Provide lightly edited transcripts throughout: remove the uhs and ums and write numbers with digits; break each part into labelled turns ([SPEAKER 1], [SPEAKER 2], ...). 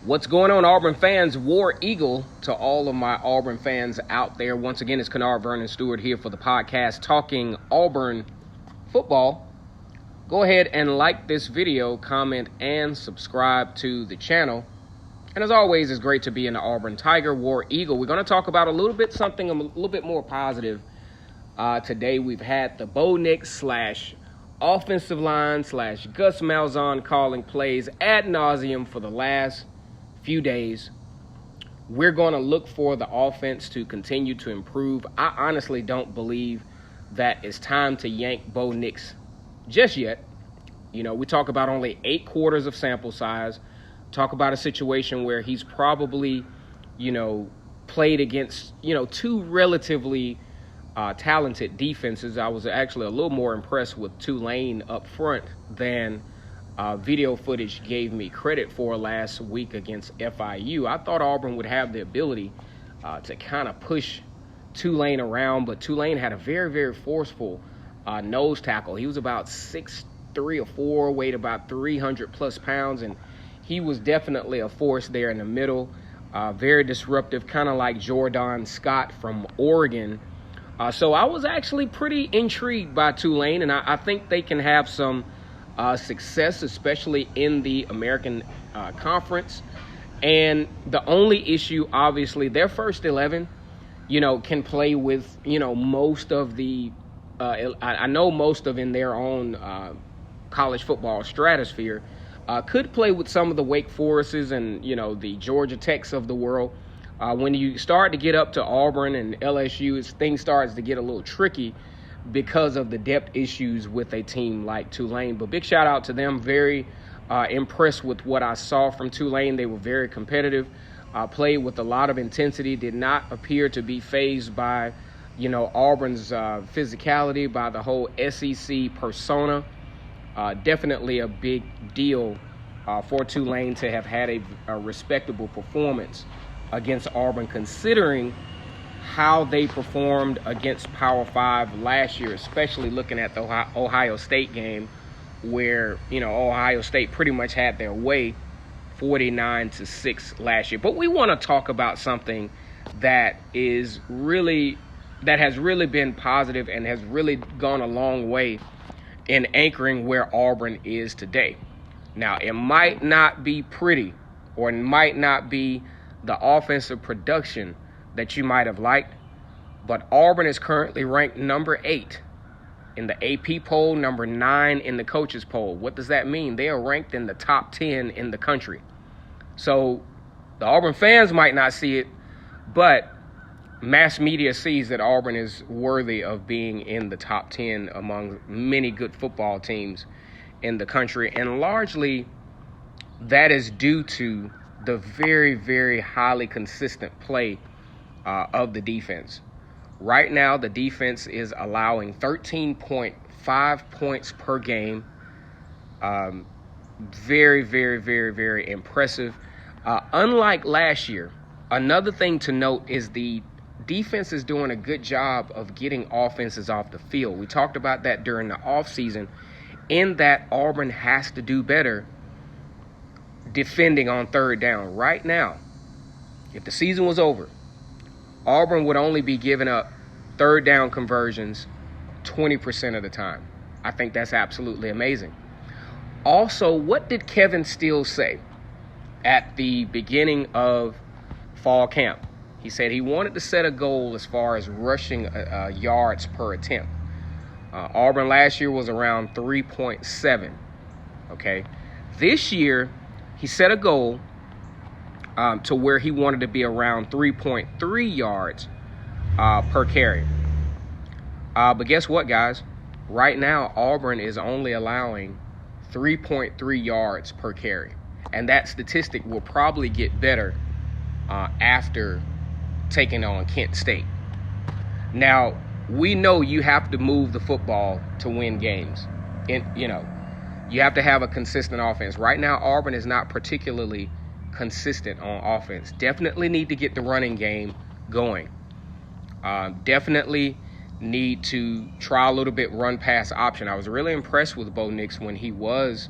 [SPEAKER 1] What's going on, Auburn fans? War Eagle to all of my Auburn fans out there. Once again, it's Kennard Vernon Stewart here for the podcast talking Auburn football. Go ahead and like this video, comment, and subscribe to the channel. And as always, it's great to be in the Auburn Tiger War Eagle. We're going to talk about something a little bit more positive. Today we've had the Bo Nix / offensive line / Gus Malzahn calling plays ad nauseum for the last few days. We're going to look for the offense to continue to improve. I honestly don't believe that it's time to yank Bo Nix just yet. You know, we talk about only 8 quarters of sample size. Talk about a situation where he's probably, played against, 2 relatively talented defenses. I was actually a little more impressed with Tulane up front than video footage gave me credit for last week against FIU. I thought Auburn would have the ability to kind of push Tulane around, but Tulane had a very, very forceful nose tackle. He was about 6'3" or 4", weighed about 300 plus pounds, and he was definitely a force there in the middle. Very disruptive, kind of like Jordan Scott from Oregon. So I was actually pretty intrigued by Tulane, and I think they can have some success, especially in the American Conference. And the only issue, obviously, their first 11, can play with, most of the, I know most of in their own college football stratosphere, could play with some of the Wake Forests and, the Georgia Techs of the world. When you start to get up to Auburn and LSU, things starts to get a little tricky because of the depth issues with a team like Tulane. But big shout out to them. Very impressed with what I saw from Tulane. They were very competitive, played with a lot of intensity, did not appear to be fazed by, Auburn's physicality, by the whole SEC persona. Definitely a big deal for Tulane to have had a respectable performance against Auburn, considering how they performed against Power 5 last year, especially looking at the Ohio State game where, Ohio State pretty much had their way 49-6 last year. But we want to talk about something that has really been positive and has really gone a long way in anchoring where Auburn is today. Now, it might not be pretty, or it might not be the offensive production that you might have liked, but Auburn is currently ranked number 8 in the AP poll, number 9 in the coaches poll. What does that mean? They are ranked in the top 10 in the country. So the Auburn fans might not see it, but mass media sees that Auburn is worthy of being in the top 10 among many good football teams in the country. And largely that is due to the very, very highly consistent play of the defense. Right now, the defense is allowing 13.5 points per game. Very, very, very, very impressive. Unlike last year, another thing to note is the defense is doing a good job of getting offenses off the field. We talked about that during the offseason, in that Auburn has to do better defending on third down. Right now, if the season was over, Auburn would only be giving up third down conversions 20% of the time. I think that's absolutely amazing. Also, what did Kevin Steele say at the beginning of fall camp? He said he wanted to set a goal as far as rushing yards per attempt. Auburn last year was around 3.7. Okay. This year, he set a goal to where he wanted to be around 3.3 yards per carry. But guess what, guys? Right now, Auburn is only allowing 3.3 yards per carry. And that statistic will probably get better after taking on Kent State. Now, we know you have to move the football to win games. You have to have a consistent offense. Right now, Auburn is not particularly consistent on offense. Definitely need to get the running game going. Definitely need to try a little bit run-pass option. I was really impressed with Bo Nix when he was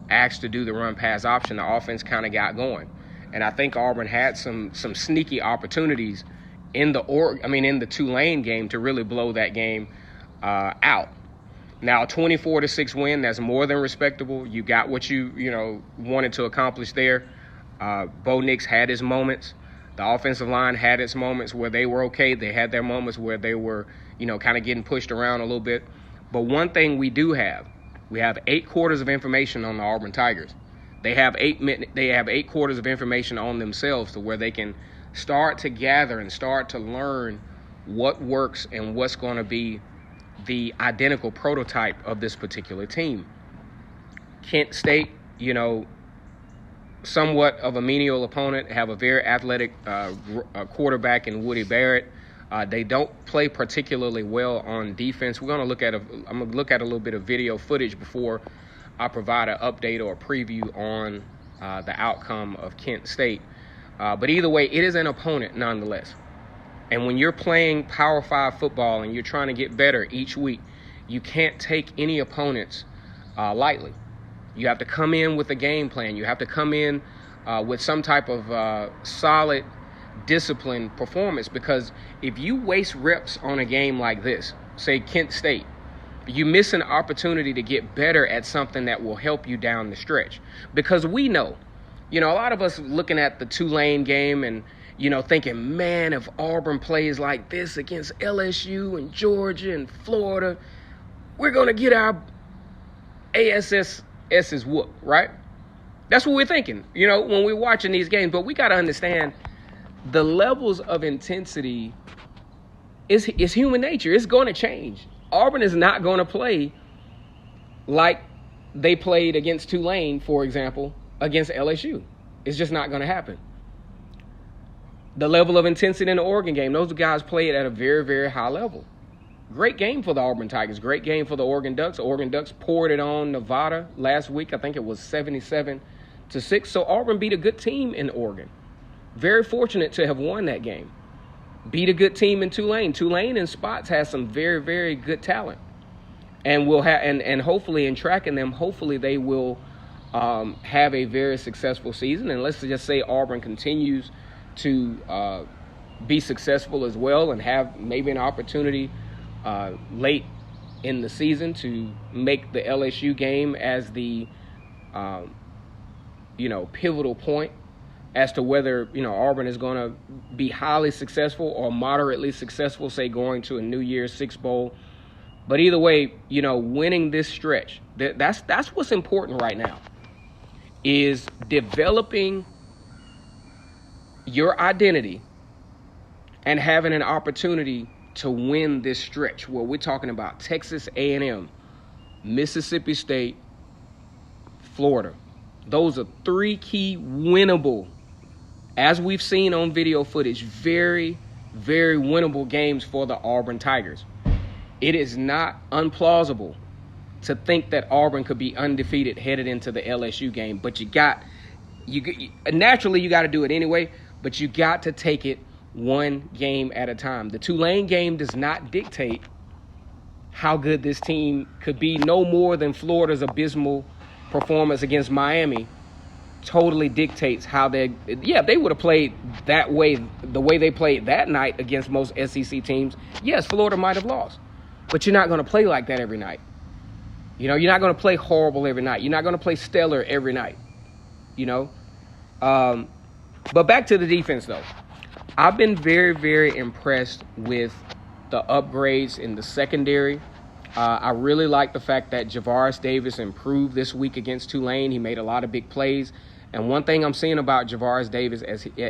[SPEAKER 1] asked to do the run-pass option. The offense kind of got going. And I think Auburn had some sneaky opportunities in the Tulane game to really blow that game out. Now, a 24-6 win, that's more than respectable. You got what you wanted to accomplish there. Bo Nix had his moments. The offensive line had its moments where they were okay. They had their moments where they were, kind of getting pushed around a little bit. But one thing we have 8 quarters of information on the Auburn Tigers. They have 8 quarters of information on themselves to where they can start to gather and start to learn what works and what's going to be the identical prototype of this particular team. Kent State, somewhat of a menial opponent, have a very athletic quarterback in Woody Barrett. They don't play particularly well on defense. I'm going to look at a little bit of video footage before I provide an update or a preview on the outcome of Kent State. But either way, it is an opponent nonetheless. And when you're playing Power 5 football and you're trying to get better each week, you can't take any opponents lightly. You have to come in with a game plan. You have to come in with some type of solid, disciplined performance, because if you waste reps on a game like this, say Kent State, you miss an opportunity to get better at something that will help you down the stretch. Because we know, a lot of us looking at the Tulane game and, thinking, man, if Auburn plays like this against LSU and Georgia and Florida, we're going to get our ASS's whoop, right? That's what we're thinking, when we're watching these games. But we got to understand the levels of intensity is human nature. It's going to change. Auburn is not going to play like they played against Tulane, for example, against LSU. It's just not going to happen. The level of intensity in the Oregon game, those guys played at a very, very high level. Great game for the Auburn Tigers. Great game for the Oregon Ducks. The Oregon Ducks poured it on Nevada last week. I think it was 77-6. So Auburn beat a good team in Oregon. Very fortunate to have won that game. Beat a good team in Tulane. Tulane in spots has some very, very good talent. And we'll have and hopefully in tracking them, hopefully they will have a very successful season. And let's just say Auburn continues to be successful as well and have maybe an opportunity late in the season to make the LSU game as the pivotal point as to whether Auburn is going to be highly successful or moderately successful, say going to a New Year's Six Bowl. But either way, winning this stretch, that's what's important right now, is developing your identity and having an opportunity to win this stretch where we're talking about Texas A&M, Mississippi State, Florida. Those are 3 key winnable, as we've seen on video footage, very, very winnable games for the Auburn Tigers. It is not unplausible to think that Auburn could be undefeated headed into the LSU game, but naturally you got to do it anyway, but you got to take it one game at a time. The Tulane game does not dictate how good this team could be, no more than Florida's abysmal performance against Miami totally dictates how they would have played that way, the way they played that night against most SEC teams. Yes, Florida might have lost, but you're not going to play like that every night. You're not going to play horrible every night. You're not going to play stellar every night. But back to the defense, though. I've been very, very impressed with the upgrades in the secondary. I really like the fact that Javaris Davis improved this week against Tulane. He made a lot of big plays. And one thing I'm seeing about Javaris Davis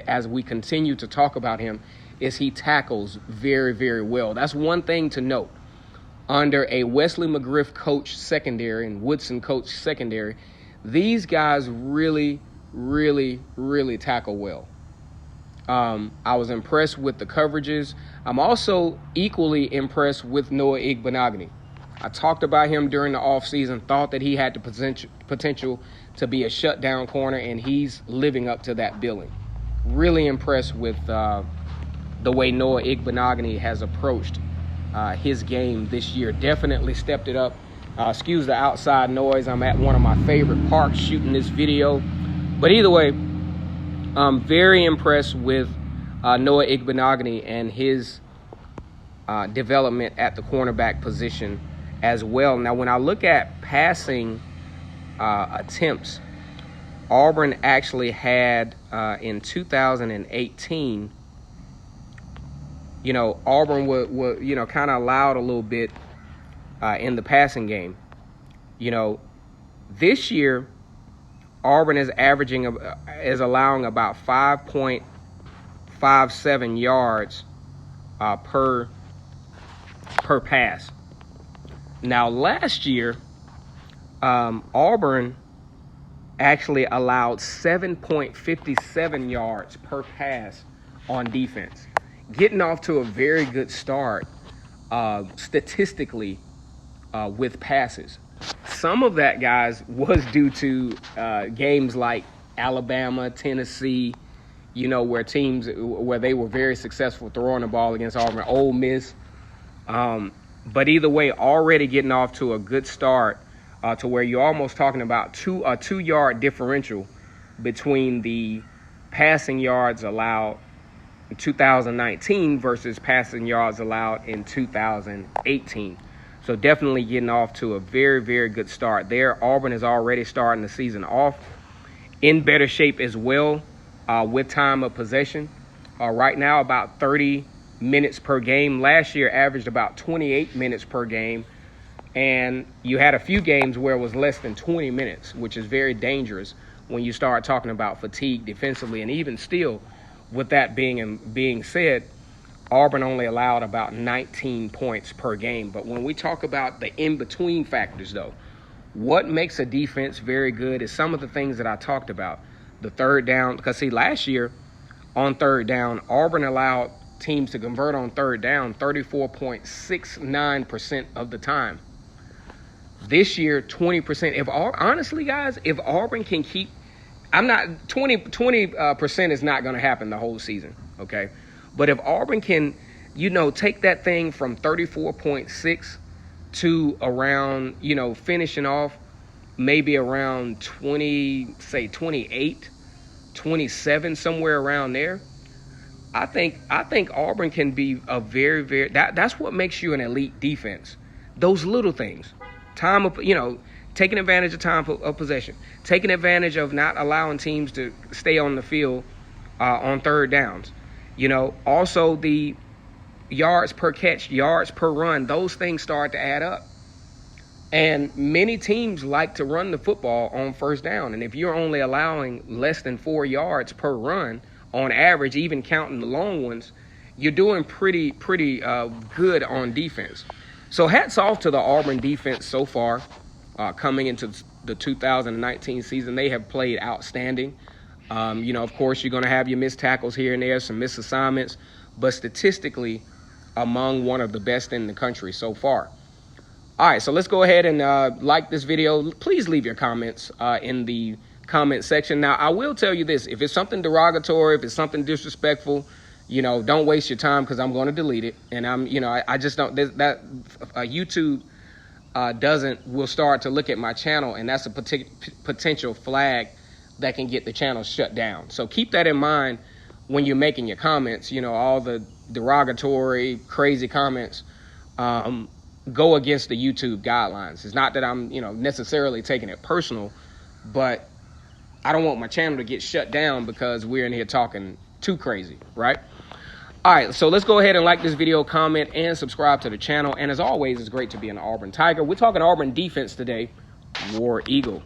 [SPEAKER 1] as we continue to talk about him is he tackles very, very well. That's one thing to note. Under a Wesley McGriff coach secondary and Woodson coach secondary, these guys really, really, really tackle well. I was impressed with the coverages. I'm also equally impressed with Noah Igbenogany. I talked about him during the offseason, thought that he had the potential to be a shutdown corner, and he's living up to that billing. Really impressed with the way Noah Igbenogany has approached his game this year. Definitely stepped it up. Excuse the outside noise. I'm at one of my favorite parks shooting this video. But either way, Very impressed with Noah Igbenogany and his development at the cornerback position as well. Now, when I look at passing attempts, Auburn actually had in 2018, Auburn would kind of allowed a little bit in the passing game. This year, Auburn is allowing about 5.57 yards per pass. Now, last year, Auburn actually allowed 7.57 yards per pass on defense, getting off to a very good start statistically with passes. Some of that, guys, was due to games like Alabama, Tennessee, where they were very successful throwing the ball against Auburn, Ole Miss. But either way, already getting off to a good start to where you're almost talking about a 2-yard differential between the passing yards allowed in 2019 versus passing yards allowed in 2018. So definitely getting off to a very, very good start there. Auburn is already starting the season off in better shape as well with time of possession. Right now, about 30 minutes per game. Last year averaged about 28 minutes per game. And you had a few games where it was less than 20 minutes, which is very dangerous when you start talking about fatigue defensively. And even still, with that being said, Auburn only allowed about 19 points per game. But when we talk about the in-between factors, though, what makes a defense very good is some of the things that I talked about. The third down, because last year on third down, Auburn allowed teams to convert on third down 34.69% of the time. This year, 20%. Honestly, guys, if Auburn can keep, 20% is not going to happen the whole season, okay? But if Auburn can, take that thing from 34.6 to around, finishing off maybe around 28, 27, somewhere around there, I think Auburn can be a very, very, that's what makes you an elite defense. Those little things. Time of, taking advantage of time of possession, taking advantage of not allowing teams to stay on the field on third downs. Also the yards per catch, yards per run, those things start to add up. And many teams like to run the football on first down. And if you're only allowing less than 4 yards per run on average, even counting the long ones, you're doing pretty good on defense. So hats off to the Auburn defense so far coming into the 2019 season. They have played outstanding. Of course, you're going to have your missed tackles here and there, some missed assignments, but statistically among one of the best in the country so far. All right, so let's go ahead and like this video. Please leave your comments in the comment section. Now, I will tell you this. If it's something derogatory, if it's something disrespectful, don't waste your time because I'm going to delete it. And I just don't, YouTube will start to look at my channel, and that's a potential flag that can get the channel shut down. So keep that in mind when you're making your comments. All the derogatory, crazy comments go against the YouTube guidelines. It's not that I'm, necessarily taking it personal, but I don't want my channel to get shut down because we're in here talking too crazy, right? All right, so let's go ahead and like this video, comment, and subscribe to the channel. And as always, it's great to be an Auburn Tiger. We're talking Auburn defense today. War Eagle.